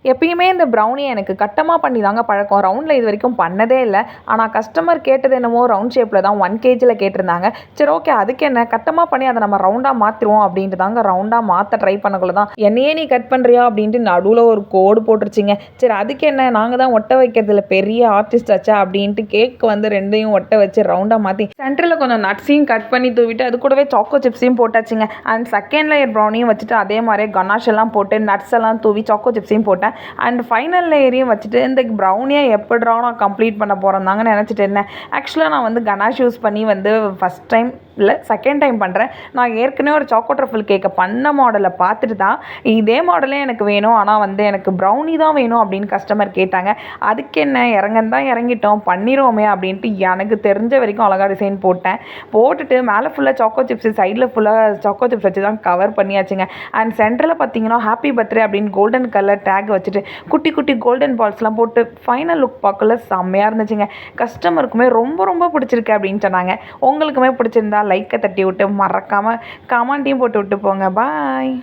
எப்பயுமே இந்த ப்ரௌனி எனக்கு கட்டமாக பண்ணி தாங்க பழக்கம். ரவுண்டில் இது வரைக்கும் பண்ணதே இல்லை. ஆனால் கஸ்டமர் கேட்டது என்னமோ ரவுண்ட் ஷேப்பில் தான் 1 kgல கேட்டிருந்தாங்க. சரி ஓகே, அதுக்கு என்ன, கட்டமாக பண்ணி அதை நம்ம ரவுண்டாக மாற்றிடுவோம் அப்படின்ட்டு தாங்க ரவுண்டாக மாற்ற ட்ரை பண்ணக்குள்ள தான் என்னையே நீ கட் பண்ணுறியா அப்படின்ட்டு நடுவில் ஒரு கோடு போட்டுருச்சிங்க. சரி அதுக்கு என்ன, நாங்கள் தான் ஒட்ட வைக்கிறதுல பெரிய ஆர்டிஸ்ட் ஆச்சா அப்படின்ட்டு கேக் வந்து 2யும் ஒட்ட வச்சு ரவுண்டாக மாற்றி சென்டரில் கொஞ்சம் நட்ஸையும் கட் பண்ணி தூவிட்டு அது கூடவே சாக்கோ சிப்ஸையும் போட்டாச்சுங்க. அண்ட் செகண்ட் லேயர் ப்ரௌனியும் வச்சுட்டு அதே மாதிரியே கனாஷ் எல்லாம் போட்டு நட்ஸ் எல்லாம் தூவி சாக்கோ சிப்ஸையும் போட்டேன். அண்ட் ஃபைனல் லேயரையும் வச்சுட்டு இந்த ப்ரௌனியை எப்படிரா நான் கம்ப்ளீட் பண்ண போகிறேன் தாங்க நினச்சிட்டு இருந்தேன். ஆக்சுவலாக நான் வந்து கனாஷ் யூஸ் பண்ணி வந்து ஃபஸ்ட் டைம் இல்லை செகண்ட் டைம் பண்ணுறேன். நான் ஏற்கனவே ஒரு சாக்கோ ட்ரஃபிள் கேக்கை பண்ண மாடலை பார்த்துட்டு தான் இதே மாடலே எனக்கு வேணும், ஆனால் வந்து எனக்கு ப்ரௌனி தான் வேணும் அப்படின்னு கஸ்டமர் கேட்டாங்க. அதுக்கு என்ன, இறங்கன்னு தான் இறங்கிட்டோம், பண்ணிடுவோமே அப்படின்ட்டு எனக்கு தெரிஞ்ச வரைக்கும் அழகாக டிசைன் போட்டுட்டு மேலே ஃபுல்லாக சாக்கோ சிப்ஸ், சைடில் ஃபுல்லாக சாக்கோ சிப்ஸ் வச்சு தான் கவர் பண்ணியாச்சுங்க. அண்ட் சென்டரில் பார்த்தீங்கன்னா ஹாப்பி பர்த்டே அப்படின்னு கோல்டன் கலர் டேக் வச்சுட்டு குட்டி குட்டி கோல்டன் பால்ஸ்லாம் போட்டு ஃபைனல் லுக் பார்க்கல செம்மையாக இருந்துச்சுங்க. கஸ்டமருக்குமே ரொம்ப ரொம்ப பிடிச்சிருக்கு அப்படின்னு சொன்னாங்க. உங்களுக்குமே பிடிச்சிருந்தா லைக்கை தட்டி விட்டு மறக்காமல் கமெண்ட்டையும் போட்டு விட்டு போங்க. பாய்.